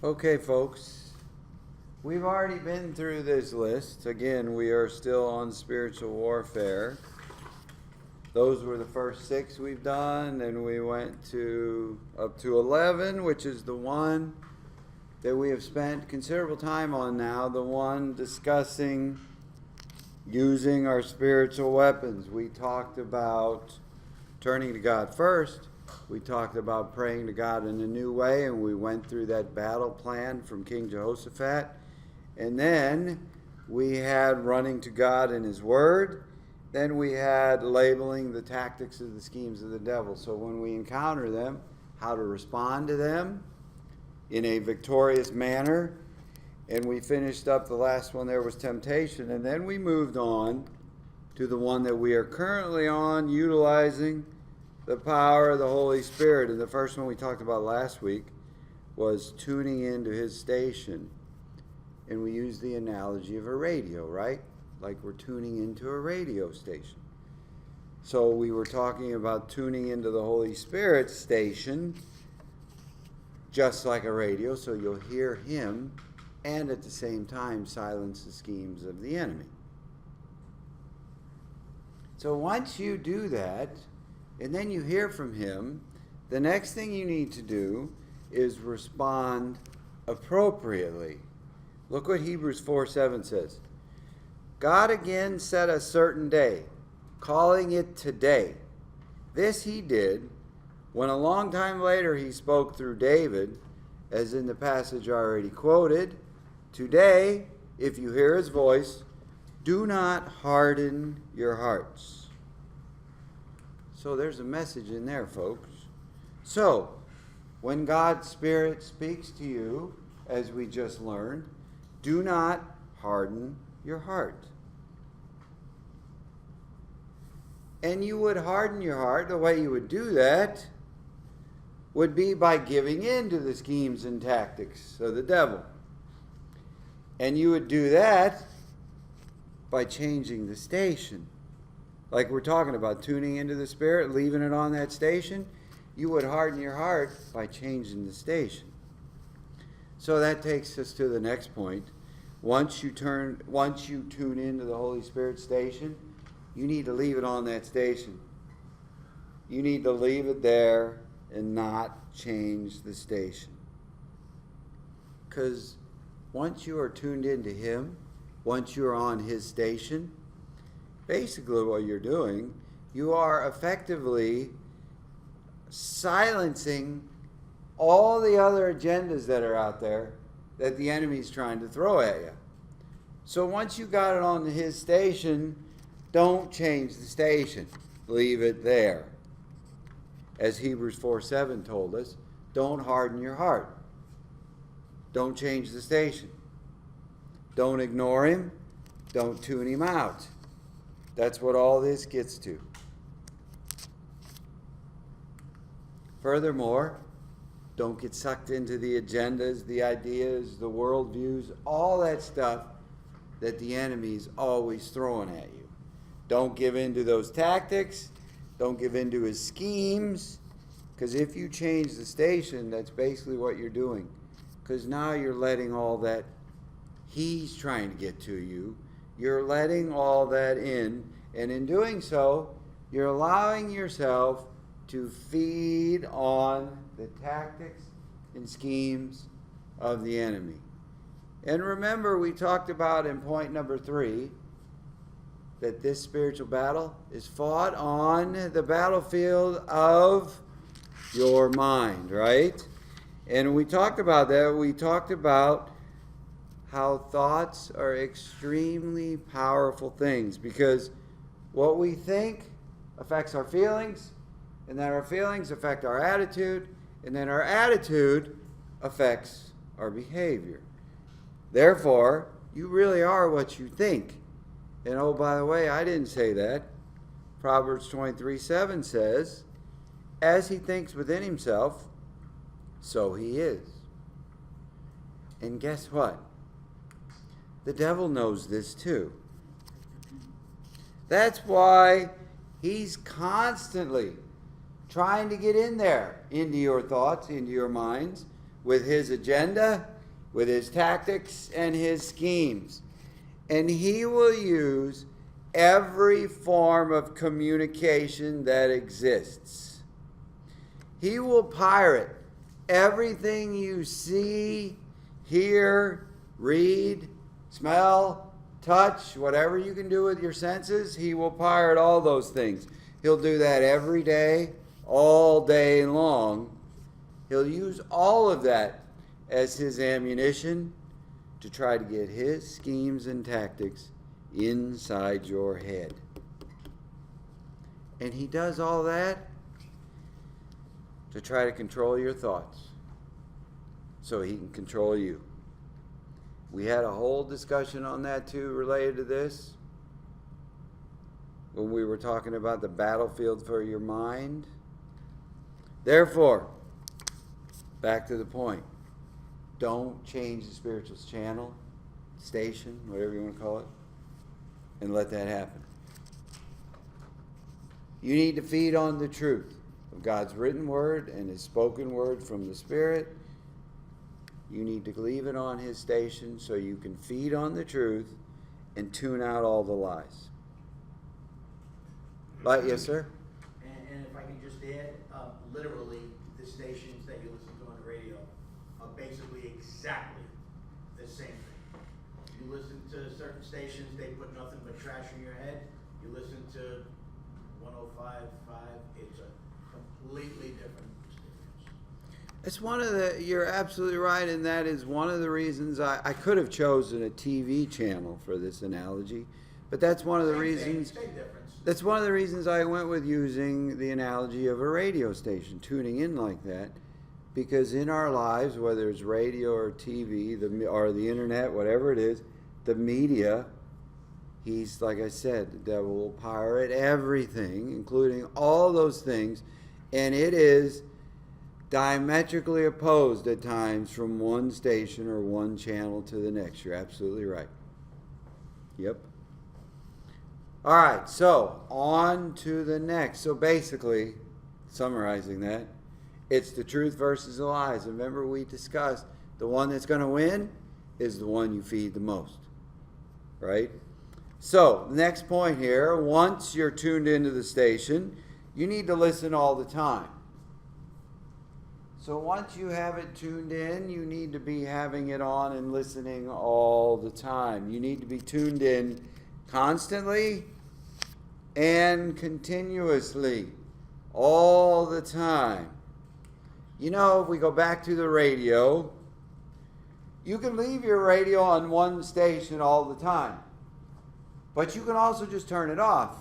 Okay, folks, we've already been through this list. Again, we are still on spiritual warfare. Those were the first 6 we've done, and we went up to 11, which is the one that we have spent considerable time on now, the one discussing using our spiritual weapons. We talked about turning to God first. We talked about praying to God in a new way, and we went through that battle plan from King Jehoshaphat. And then we had running to God in His Word. Then we had labeling the tactics of the schemes of the devil. So when we encounter them, how to respond to them in a victorious manner. And we finished up the last one there was temptation. And then we moved on to the one that we are currently on, utilizing the power of the Holy Spirit. And the first one we talked about last week was tuning into His station. And we used the analogy of a radio, right? Like we're tuning into a radio station. So we were talking about tuning into the Holy Spirit station, just like a radio, so you'll hear Him and at the same time silence the schemes of the enemy. So once you do that, and then you hear from Him, the next thing you need to do is respond appropriately. Look what Hebrews 4:7 says. God again set a certain day, calling it today. This He did when a long time later He spoke through David, as in the passage already quoted. Today, if you hear His voice, do not harden your hearts. So there's a message in there, folks. So, when God's Spirit speaks to you, as we just learned, do not harden your heart. And you would harden your heart, the way you would do that would be by giving in to the schemes and tactics of the devil. And you would do that by changing the station. Like we're talking about, tuning into the Spirit, leaving it on that station. You would harden your heart by changing the station. So that takes us to the next point. Once you tune into the Holy Spirit station, you need to leave it on that station. You need to leave it there and not change the station. Because once you are tuned into Him, once you are on His station, basically what you're doing, you are effectively silencing all the other agendas that are out there that the enemy's trying to throw at you. So once you got it on His station, don't change the station. Leave it there. As Hebrews 4:7 told us, don't harden your heart. Don't change the station. Don't ignore Him. Don't tune Him out. That's what all this gets to. Furthermore, don't get sucked into the agendas, the ideas, the worldviews, all that stuff that the enemy's always throwing at you. Don't give in to those tactics. Don't give in to his schemes. Because if you change the station, that's basically what you're doing. Because now you're letting all that he's trying to get to you, you're letting all that in. And in doing so, you're allowing yourself to feed on the tactics and schemes of the enemy. And remember, we talked about in point number 3 that this spiritual battle is fought on the battlefield of your mind, right? And we talked about that. We talked about how thoughts are extremely powerful things, because what we think affects our feelings, and then our feelings affect our attitude, and then our attitude affects our behavior. Therefore, you really are what you think. And oh, by the way, I didn't say that. Proverbs 23:7 says, as he thinks within himself, so he is. And guess what? The devil knows this too. That's why he's constantly trying to get in there, into your thoughts, into your minds, with his agenda, with his tactics and his schemes. And he will use every form of communication that exists. He will pirate everything you see, hear, read, smell, touch, whatever you can do with your senses. He will pirate all those things. He'll do that every day, all day long. He'll use all of that as his ammunition to try to get his schemes and tactics inside your head. And he does all that to try to control your thoughts so he can control you. We had a whole discussion on that too, related to this, when we were talking about the battlefield for your mind. Therefore, back to the point, don't change the spiritual channel, station, whatever you want to call it, and let that happen. You need to feed on the truth of God's written word and his spoken word from the Spirit. You need to leave it on his station so you can feed on the truth and tune out all the lies. Like, yes, sir? And if I can just add, literally, the stations that you listen to on the radio are basically exactly the same thing. You listen to certain stations, they put nothing but trash in your head. You listen to 105.5, it's a completely different experience. It's one of the, you're absolutely right, and that is one of the reasons I could have chosen a TV channel for this analogy, but that's one of the reasons. Same difference. That's one of the reasons I went with using the analogy of a radio station, tuning in like that, because in our lives, whether it's radio or TV, or the internet, whatever it is, the media, he's, like I said, the devil will pirate everything, including all those things, and it is diametrically opposed at times from one station or one channel to the next. You're absolutely right. Yep. All right, so on to the next. So basically, summarizing that, it's the truth versus the lies. Remember, we discussed the one that's going to win is the one you feed the most, right? So, next point here, once you're tuned into the station, you need to listen all the time. So once you have it tuned in, you need to be having it on and listening all the time. You need to be tuned in constantly and continuously, all the time. You know, if we go back to the radio, you can leave your radio on one station all the time, but you can also just turn it off.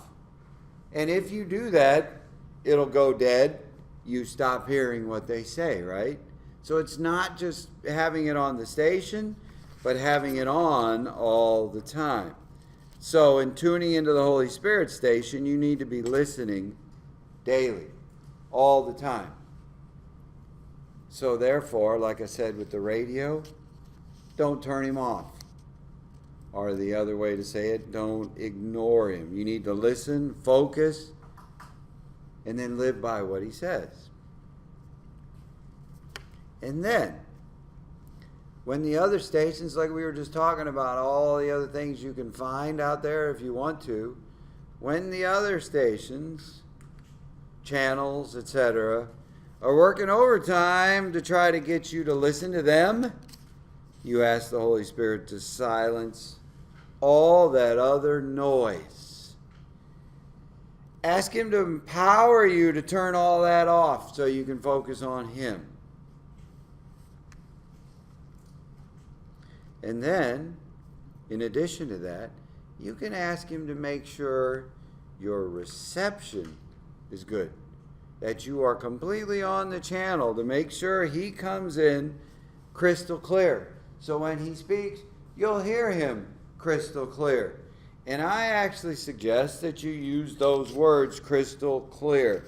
And if you do that, it'll go dead. You stop hearing what they say, right? So it's not just having it on the station, but having it on all the time. So in tuning into the Holy Spirit station, you need to be listening daily, all the time. So therefore, like I said with the radio, don't turn him off. Or the other way to say it, don't ignore him. You need to listen, focus, and then live by what he says. And then, when the other stations, like we were just talking about, all the other things you can find out there if you want to, when the other stations, channels, etc., are working overtime to try to get you to listen to them, you ask the Holy Spirit to silence all that other noise. Ask him to empower you to turn all that off so you can focus on him. And then, in addition to that, you can ask him to make sure your reception is good. That you are completely on the channel, to make sure he comes in crystal clear. So when he speaks, you'll hear him crystal clear. And I actually suggest that you use those words, crystal clear.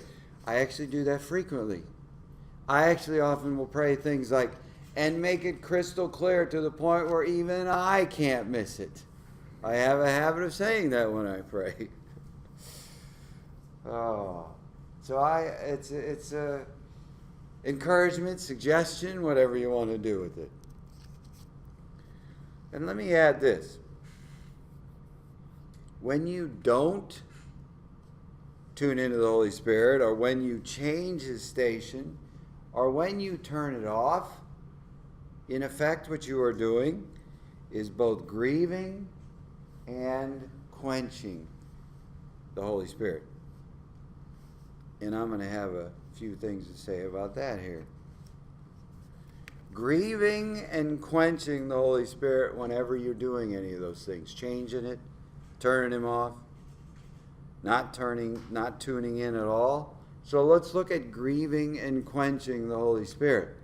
I actually do that frequently. I actually often will pray things like, and make it crystal clear to the point where even I can't miss it. I have a habit of saying that when I pray. Oh, so it's a encouragement, suggestion, whatever you want to do with it. And let me add this. When you don't tune into the Holy Spirit, or when you change His station, or when you turn it off, in effect what you are doing is both grieving and quenching the Holy Spirit. And I'm going to have a few things to say about that here. Grieving and quenching the Holy Spirit whenever you're doing any of those things, changing it, turning Him off, not tuning in at all. So let's look at grieving and quenching the Holy Spirit.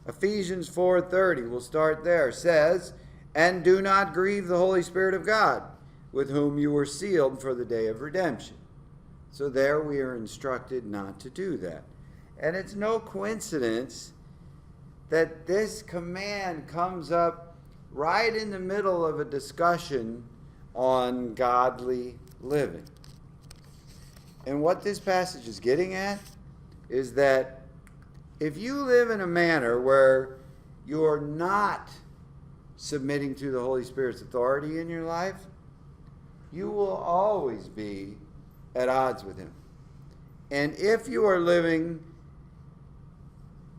Ephesians 4:30, we'll start there, says, "And do not grieve the Holy Spirit of God, with whom you were sealed for the day of redemption." So there we are instructed not to do that. And it's no coincidence that this command comes up right in the middle of a discussion on godly living. And what this passage is getting at is that if you live in a manner where you're not submitting to the Holy Spirit's authority in your life, you will always be at odds with Him. And if you are living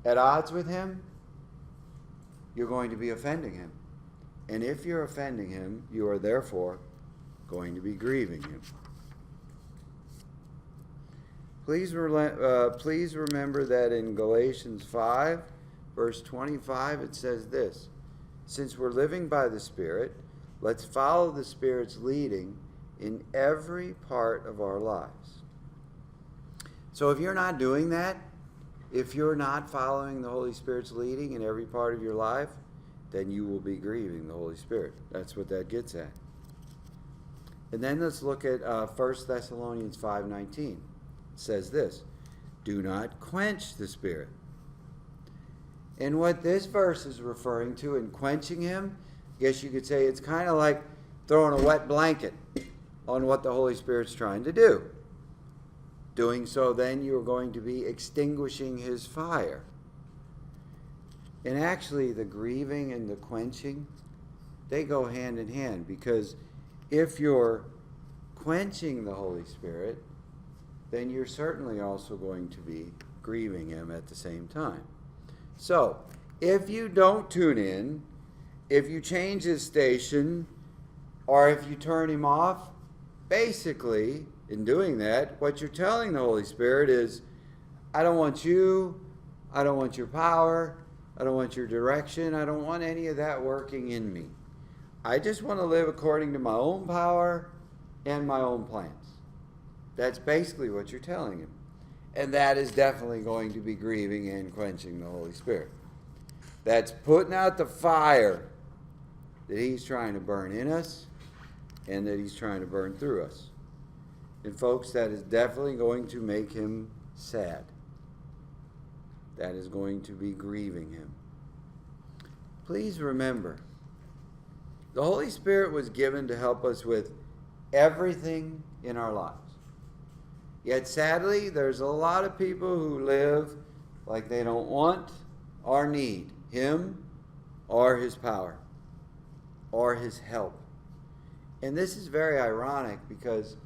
at odds with Him, you're going to be offending Him. And if you're offending Him, you are therefore going to be grieving Him. Please remember that in Galatians 5, verse 25, it says this: "Since we're living by the Spirit, let's follow the Spirit's leading in every part of our lives." So if you're not doing that, if you're not following the Holy Spirit's leading in every part of your life, then you will be grieving the Holy Spirit. That's what that gets at. And then let's look at 1 Thessalonians 5:19. It says this: "Do not quench the Spirit." And what this verse is referring to in quenching Him, I guess you could say it's kind of like throwing a wet blanket on what the Holy Spirit's trying to do. Doing so, then you're going to be extinguishing His fire. And actually, the grieving and the quenching, they go hand in hand, because if you're quenching the Holy Spirit, then you're certainly also going to be grieving Him at the same time. So, if you don't tune in, if you change His station, or if you turn Him off, basically, in doing that, what you're telling the Holy Spirit is, I don't want you, I don't want your power, I don't want your direction, I don't want any of that working in me. I just want to live according to my own power and my own plans. That's basically what you're telling Him. And that is definitely going to be grieving and quenching the Holy Spirit. That's putting out the fire that He's trying to burn in us and that He's trying to burn through us. And folks, that is definitely going to make Him sad. That is going to be grieving Him. Please remember, the Holy Spirit was given to help us with everything in our lives. Yet sadly, there's a lot of people who live like they don't want or need Him or His power or His help. And this is very ironic, because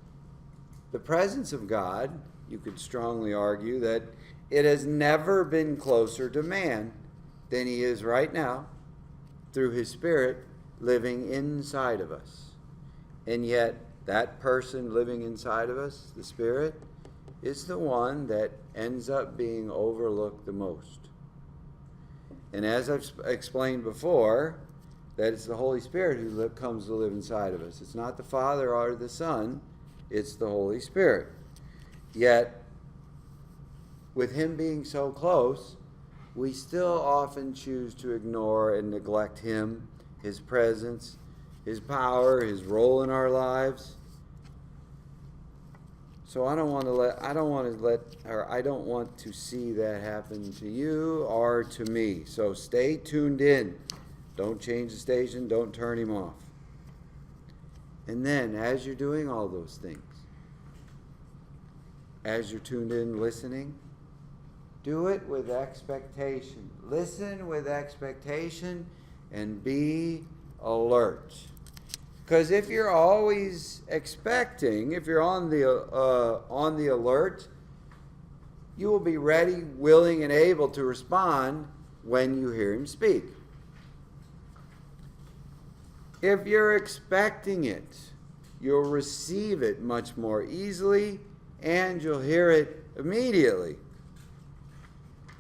the presence of God, you could strongly argue that it has never been closer to man than He is right now through His Spirit living inside of us. And yet, that person living inside of us, the Spirit, is the one that ends up being overlooked the most. And as I've explained before, that it's the Holy Spirit who comes to live inside of us. It's not the Father or the Son, it's the Holy Spirit. Yet, with Him being so close, we still often choose to ignore and neglect Him, His presence, His power, His role in our lives. So I don't want to see that happen to you or to me. So stay tuned in. Don't change the station. Don't turn Him off. And then, as you're doing all those things, as you're tuned in listening, do it with expectation. Listen with expectation and be alert. Because if you're always expecting, if you're on the alert, you will be ready, willing, and able to respond when you hear him speak. If you're expecting it, you'll receive it much more easily, and you'll hear it immediately.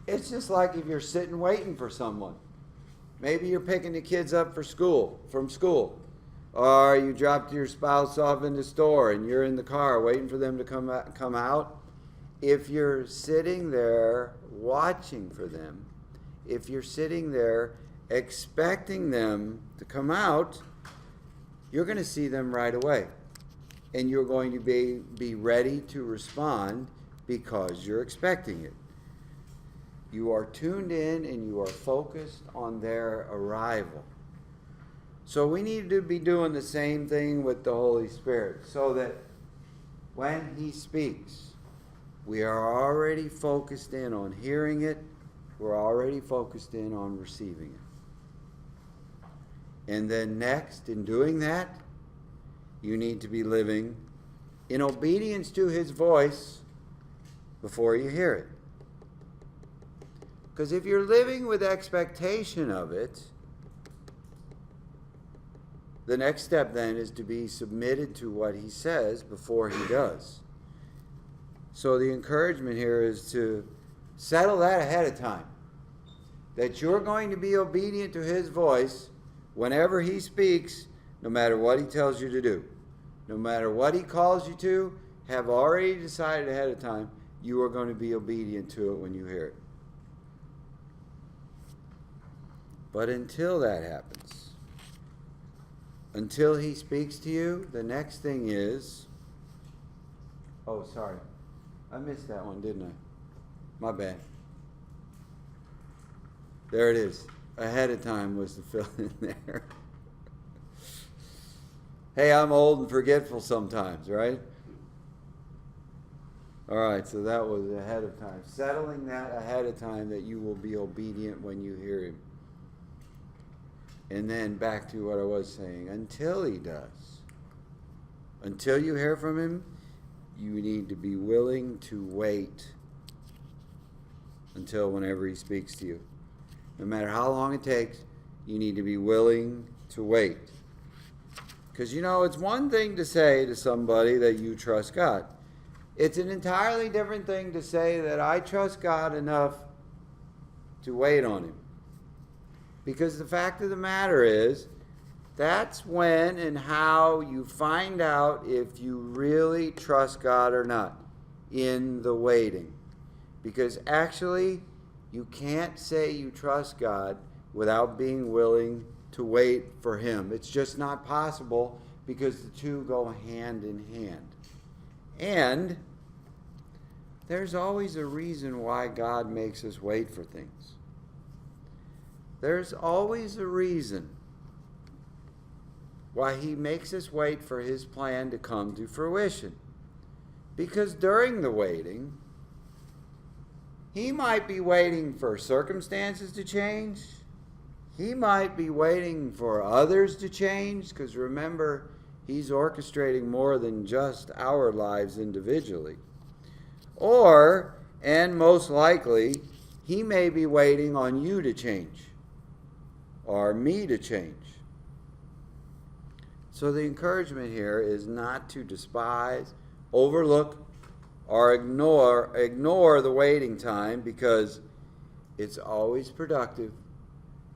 It's just like if you're sitting waiting for someone. Maybe you're picking the kids up from school, or you dropped your spouse off in the store and you're in the car waiting for them to come out. If you're sitting there watching for them, if you're sitting there expecting them to come out, you're going to see them right away. And you're going to be ready to respond because you're expecting it. You are tuned in and you are focused on their arrival. So we need to be doing the same thing with the Holy Spirit, so that when he speaks, we are already focused in on hearing it. We're already focused in on receiving it. And then next, in doing that, you need to be living in obedience to his voice before you hear it. Because if you're living with expectation of it, the next step then is to be submitted to what he says before he does. So the encouragement here is to settle that ahead of time. That you're going to be obedient to his voice whenever he speaks, no matter what he tells you to do. No matter what he calls you to, have already decided ahead of time you are going to be obedient to it when you hear it. But until that happens, until he speaks to you, the next thing is, oh, sorry, I missed that one, didn't I? My bad. There it is. Ahead of time was the fill in there. Hey, I'm old and forgetful sometimes, right? All right, so that was ahead of time. Settling that ahead of time that you will be obedient when you hear him. And then back to what I was saying, until he does. Until you hear from him, you need to be willing to wait until whenever he speaks to you. No matter how long it takes, you need to be willing to wait. Because, it's one thing to say to somebody that you trust God. It's an entirely different thing to say that I trust God enough to wait on him. Because the fact of the matter is, that's when and how you find out if you really trust God or not, in the waiting. Because actually, you can't say you trust God without being willing to wait for him. It's just not possible, because the two go hand in hand. And there's always a reason why God makes us wait for things. There's always a reason why he makes us wait for his plan to come to fruition. Because during the waiting, he might be waiting for circumstances to change. He might be waiting for others to change, because remember, he's orchestrating more than just our lives individually. Or, and most likely, he may be waiting on you to change, or me to change. So the encouragement here is not to despise, overlook, or ignore the waiting time, because it's always productive,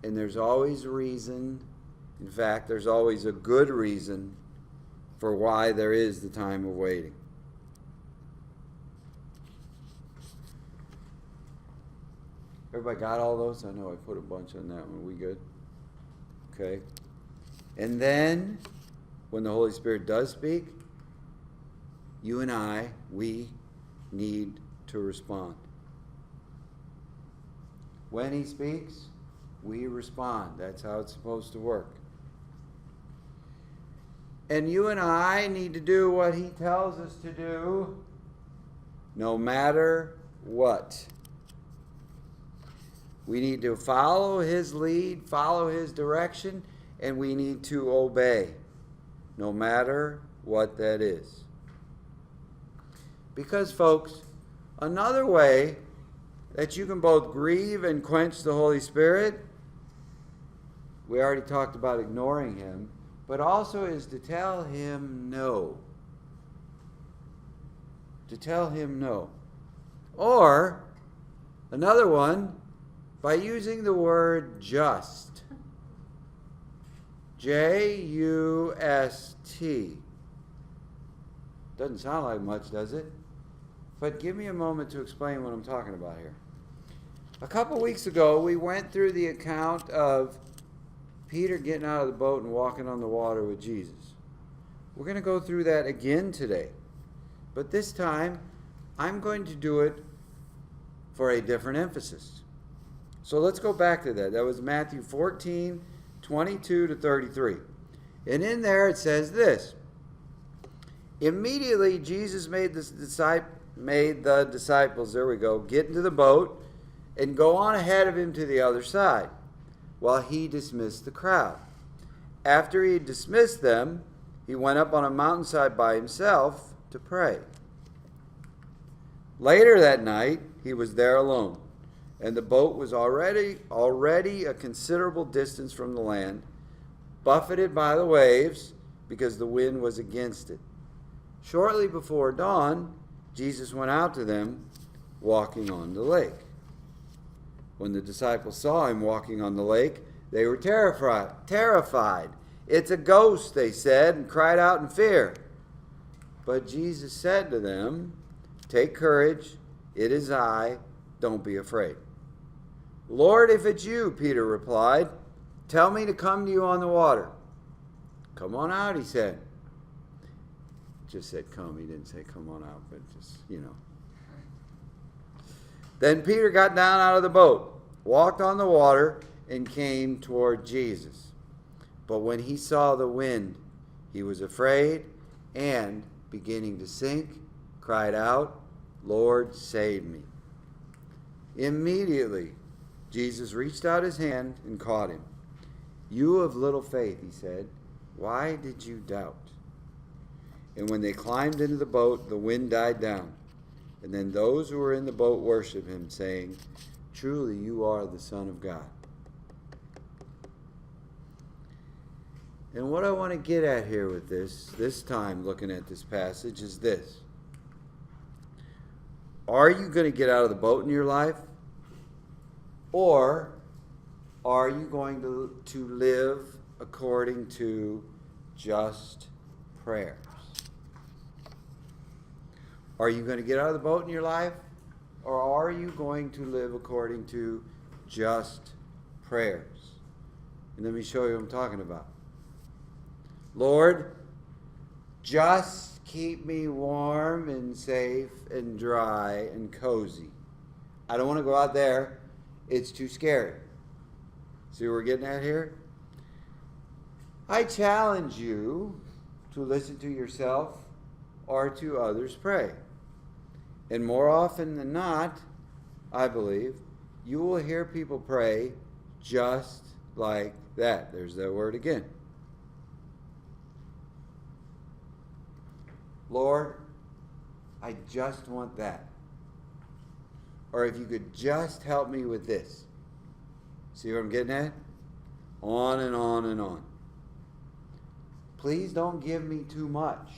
and there's always a reason. In fact, there's always a good reason for why there is the time of waiting. Everybody got all those? I know I put a bunch on that one. We good? Okay. And then, when the Holy Spirit does speak, you and I, we need to respond. When he speaks, we respond. That's how it's supposed to work. And you and I need to do what he tells us to do, no matter what. We need to follow his lead, follow his direction, and we need to obey, no matter what that is. Because, folks, another way that you can both grieve and quench the Holy Spirit, we already talked about ignoring him, but also is to tell him no. To tell him no. Or, another one, by using the word just. J-U-S-T. Doesn't sound like much, does it? But give me a moment to explain what I'm talking about here. A couple weeks ago, we went through the account of Peter getting out of the boat and walking on the water with Jesus. We're going to go through that again today. But this time, I'm going to do it for a different emphasis. So let's go back to that. That was Matthew 14, 22 to 33. And in there it says this. Immediately Jesus made the disciples, there we go, get into the boat and go on ahead of him to the other side, while he dismissed the crowd. After he had dismissed them, he went up on a mountainside by himself to pray. Later that night, he was there alone, and the boat was already a considerable distance from the land, buffeted by the waves, because the wind was against it. Shortly before dawn, Jesus went out to them, walking on the lake. When the disciples saw him walking on the lake, they were terrified. It's a ghost, they said, and cried out in fear. But Jesus said to them, take courage, it is I, don't be afraid. Lord, if it's you, Peter replied, tell me to come to you on the water. Come on out, he said. Just said come, he didn't say come on out, but just, Then Peter got down out of the boat, walked on the water, and came toward Jesus. But when he saw the wind, he was afraid, and, beginning to sink, cried out, Lord, save me. Immediately, Jesus reached out his hand and caught him. You of little faith, he said, why did you doubt? And when they climbed into the boat, the wind died down. And then those who were in the boat worshiped him, saying, truly you are the Son of God. And what I want to get at here with this time looking at this passage is this. Are you going to get out of the boat in your life? Or are you going to live according to just prayers? Are you going to get out of the boat in your life? Or are you going to live according to just prayers? And let me show you what I'm talking about. Lord, just keep me warm and safe and dry and cozy. I don't want to go out there. It's too scary. See what we're getting at here? I challenge you to listen to yourself or to others pray. And more often than not, I believe, you will hear people pray just like that. There's that word again. Lord, I just want that. Or if you could just help me with this. See what I'm getting at? On and on and on. Please don't give me too much.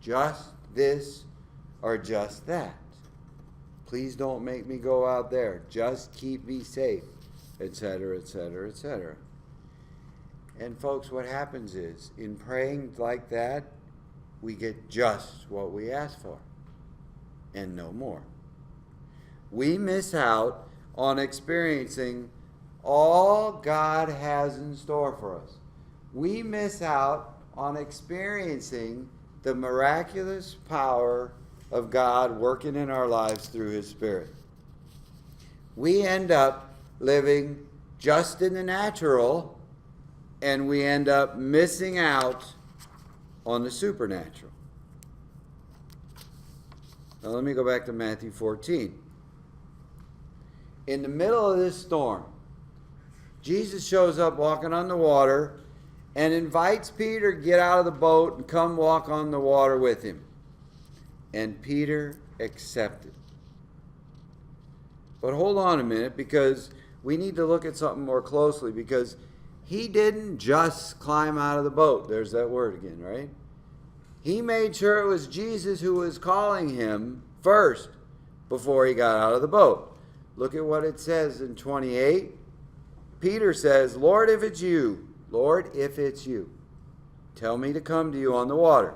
Just this or just that. Please don't make me go out there. Just keep me safe, etc., etc., etc. And folks, what happens is, in praying like that, we get just what we ask for, and no more. We miss out on experiencing all God has in store for us. We miss out on experiencing the miraculous power of God working in our lives through His Spirit. We end up living just in the natural, and we end up missing out on the supernatural. Now let me go back to Matthew 14. In the middle of this storm, Jesus shows up walking on the water and invites Peter to get out of the boat and come walk on the water with him. And Peter accepted. But hold on a minute, because we need to look at something more closely, because he didn't just climb out of the boat. There's that word again, right? He made sure it was Jesus who was calling him first before he got out of the boat. Look at what it says in 28. Peter says, Lord, if it's you, tell me to come to you on the water.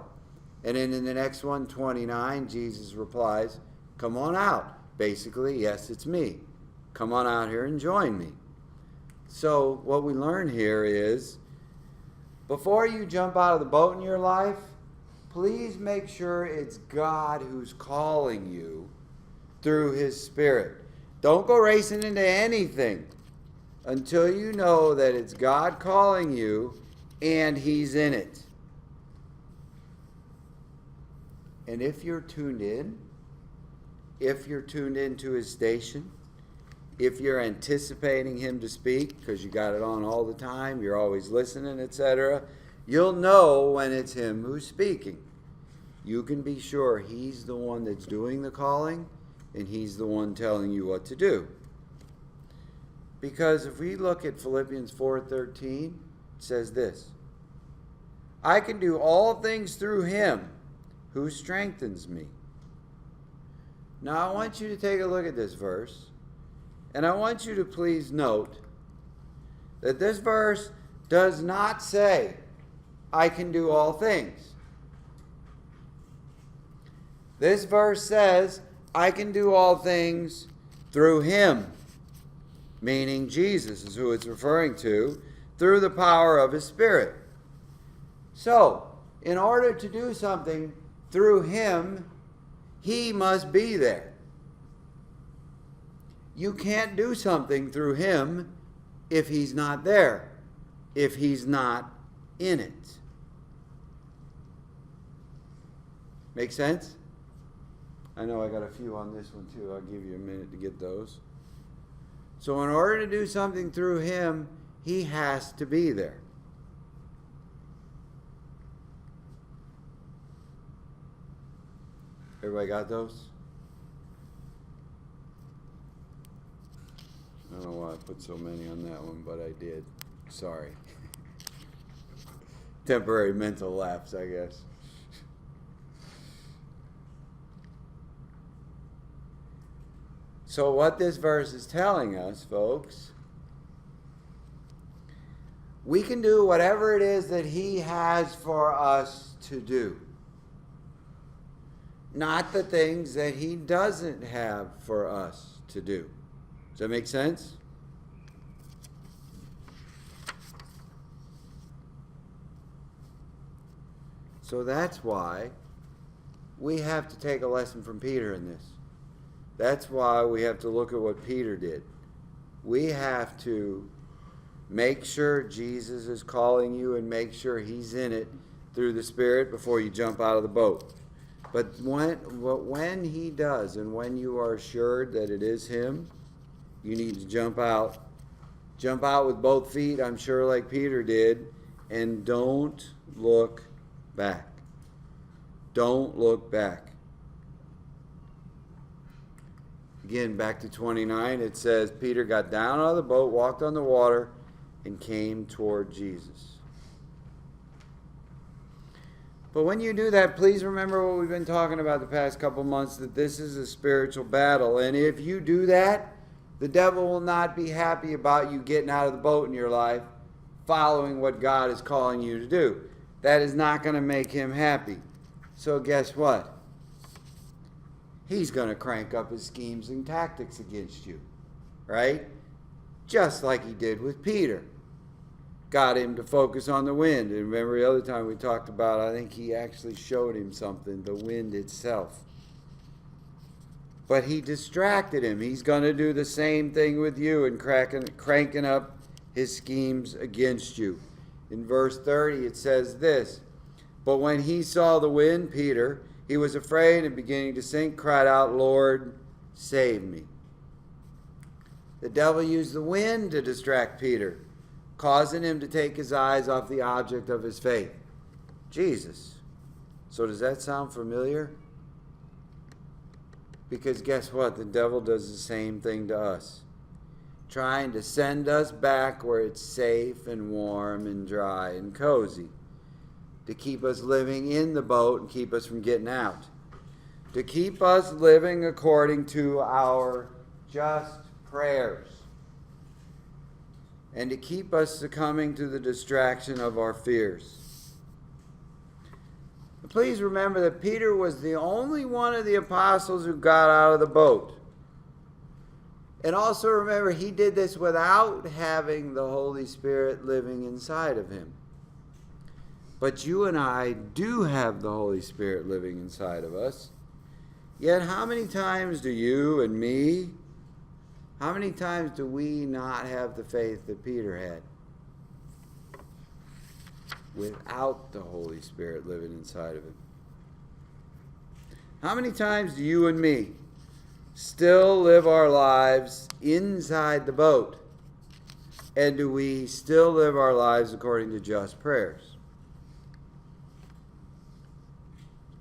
And then in the next one, 29, Jesus replies, come on out. Basically, yes, it's me. Come on out here and join me. So what we learn here is, before you jump out of the boat in your life, please make sure it's God who's calling you through his Spirit. Don't go racing into anything until you know that it's God calling you and he's in it. And if you're tuned in, if you're tuned into his station, if you're anticipating him to speak because you got it on all the time, you're always listening, etc., you'll know when it's him who's speaking. You can be sure he's the one that's doing the calling and he's the one telling you what to do. Because if we look at Philippians 4:13, it says this, I can do all things through him who strengthens me. Now I want you to take a look at this verse, and I want you to please note that this verse does not say, I can do all things. This verse says, I can do all things through him, meaning Jesus is who it's referring to, through the power of his Spirit. So, in order to do something through him, he must be there. You can't do something through him if he's not there, if he's not in it. Make sense? I know I got a few on this one too. I'll give you a minute to get those. So in order to do something through him, he has to be there. Everybody got those? I don't know why I put so many on that one, but I did. Sorry. Temporary mental lapse, I guess. So what this verse is telling us, folks, we can do whatever it is that he has for us to do. Not the things that he doesn't have for us to do. Does that make sense? So that's why we have to take a lesson from Peter in this. That's why we have to look at what Peter did. We have to make sure Jesus is calling you and make sure he's in it through the Spirit before you jump out of the boat. But when he does, and when you are assured that it is him, you need to jump out. Jump out with both feet, I'm sure, like Peter did, and don't look back. Don't look back. Again, back to 29, it says, Peter got down out of the boat, walked on the water, and came toward Jesus. But when you do that, please remember what we've been talking about the past couple months, that this is a spiritual battle. And if you do that, the devil will not be happy about you getting out of the boat in your life, following what God is calling you to do. That is not going to make him happy. So guess what? He's going to crank up his schemes and tactics against you, right? Just like he did with Peter. Got him to focus on the wind. And remember the other time we talked about, I think he actually showed him something, the wind itself. But he distracted him. He's going to do the same thing with you and cranking up his schemes against you. In verse 30 it says this, but when he saw the wind, Peter, he was afraid and beginning to sink, cried out, Lord, save me. The devil used the wind to distract Peter, causing him to take his eyes off the object of his faith, Jesus. So does that sound familiar? Because guess what? The devil does the same thing to us, trying to send us back where it's safe and warm and dry and cozy, to keep us living in the boat and keep us from getting out, to keep us living according to our just prayers, and to keep us succumbing to the distraction of our fears. Please remember that Peter was the only one of the apostles who got out of the boat. And also remember, he did this without having the Holy Spirit living inside of him. But you and I do have the Holy Spirit living inside of us. Yet how many times do you and me, how many times do we not have the faith that Peter had without the Holy Spirit living inside of him? How many times do you and me still live our lives inside the boat? And do we still live our lives according to just prayers?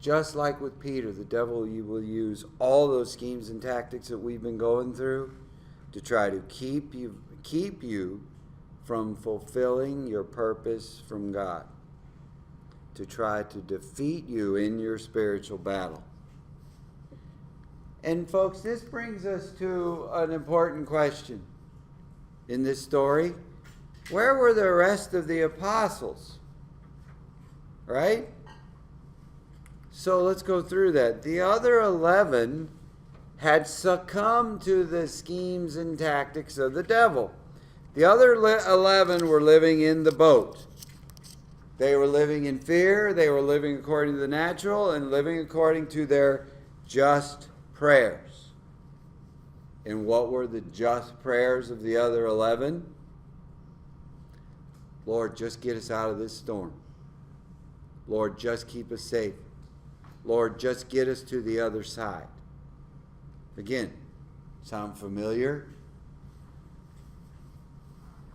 Just like with Peter, the devil will use all those schemes and tactics that we've been going through to try to keep you from fulfilling your purpose from God, to try to defeat you in your spiritual battle. And folks, this brings us to an important question in this story. Where were the rest of the apostles? Right? So let's go through that. The other 11 had succumbed to the schemes and tactics of the devil. The other 11 were living in the boat. They were living in fear. They were living according to the natural and living according to their just prayers. And what were the just prayers of the other 11? Lord, just get us out of this storm. Lord, just keep us safe. Lord, just get us to the other side. Again, sound familiar?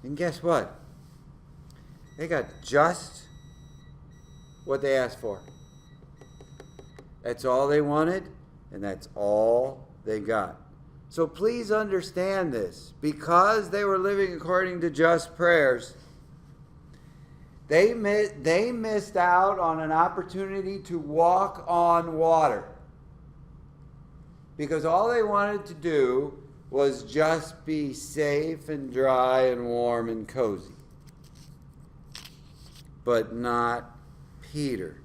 And guess what? They got just what they asked for. That's all they wanted, and that's all they got. So please understand this. Because they were living according to just prayers, they missed out on an opportunity to walk on water. Because all they wanted to do was just be safe and dry and warm and cozy. But not Peter.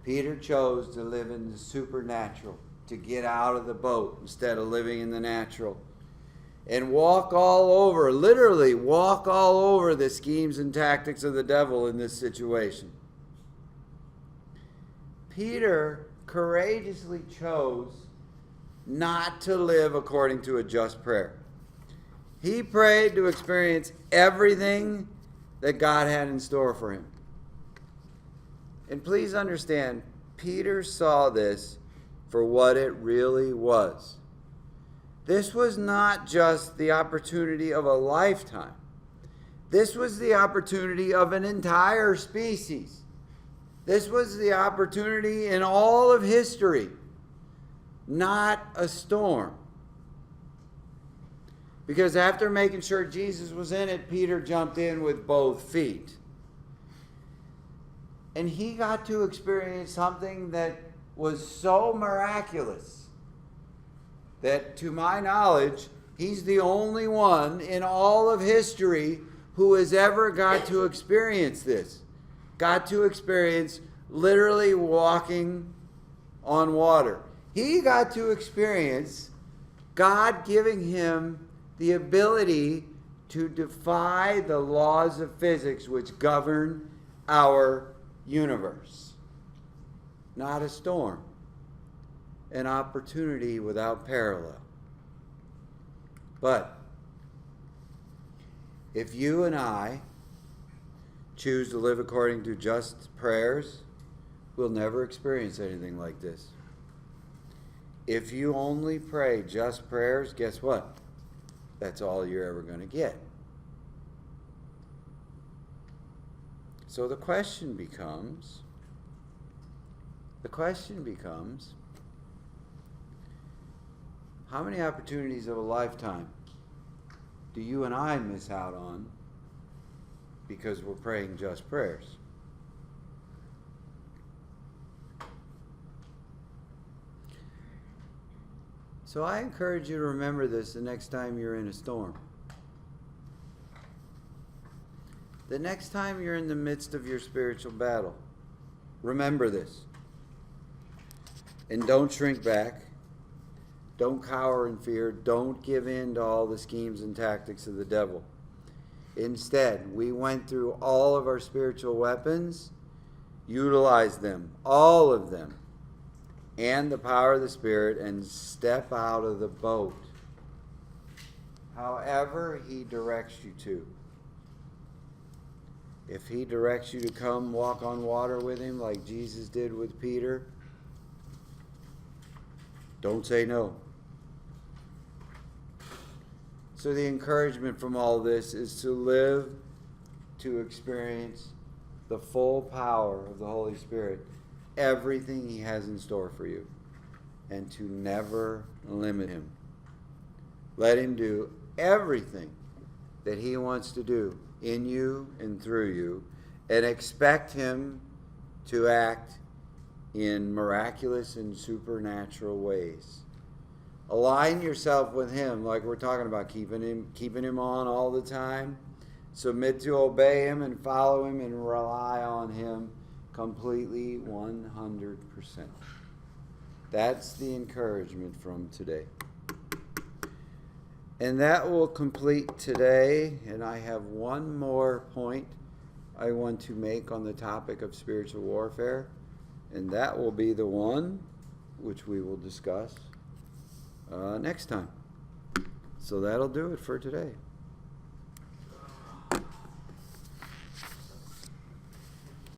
Peter chose to live in the supernatural, to get out of the boat instead of living in the natural. And walk all over, literally walk all over the schemes and tactics of the devil in this situation. Peter courageously chose not to live according to a just prayer. He prayed to experience everything that God had in store for him. And please understand, Peter saw this for what it really was. This was not just the opportunity of a lifetime. This was the opportunity of an entire species. This was the opportunity in all of history, not a storm. Because after making sure Jesus was in it, Peter jumped in with both feet. And he got to experience something that was so miraculous that, to my knowledge, he's the only one in all of history who has ever got to experience this. Got to experience literally walking on water. He got to experience God giving him the ability to defy the laws of physics which govern our universe. Not a storm. An opportunity without parallel. But if you and I choose to live according to just prayers, we'll never experience anything like this. If you only pray just prayers, guess what? That's all you're ever going to get. So the question becomes, how many opportunities of a lifetime do you and I miss out on because we're praying just prayers? So I encourage you to remember this the next time you're in a storm. The next time you're in the midst of your spiritual battle, remember this. And don't shrink back. Don't cower in fear. Don't give in to all the schemes and tactics of the devil. Instead, we went through all of our spiritual weapons, utilize them, all of them, and the power of the Spirit, and step out of the boat. However He directs you to. If He directs you to come walk on water with Him like Jesus did with Peter, don't say no. So the encouragement from all this is to live to experience the full power of the Holy Spirit, everything He has in store for you, and to never limit Him. Let Him do everything that He wants to do in you and through you, and expect Him to act in miraculous and supernatural ways. Align yourself with Him, like we're talking about, keeping him on all the time. Submit to obey Him and follow Him and rely on Him completely 100%. That's the encouragement from today. And that will complete today. And I have one more point I want to make on the topic of spiritual warfare. And that will be the one which we will discuss next time. So that'll do it for today.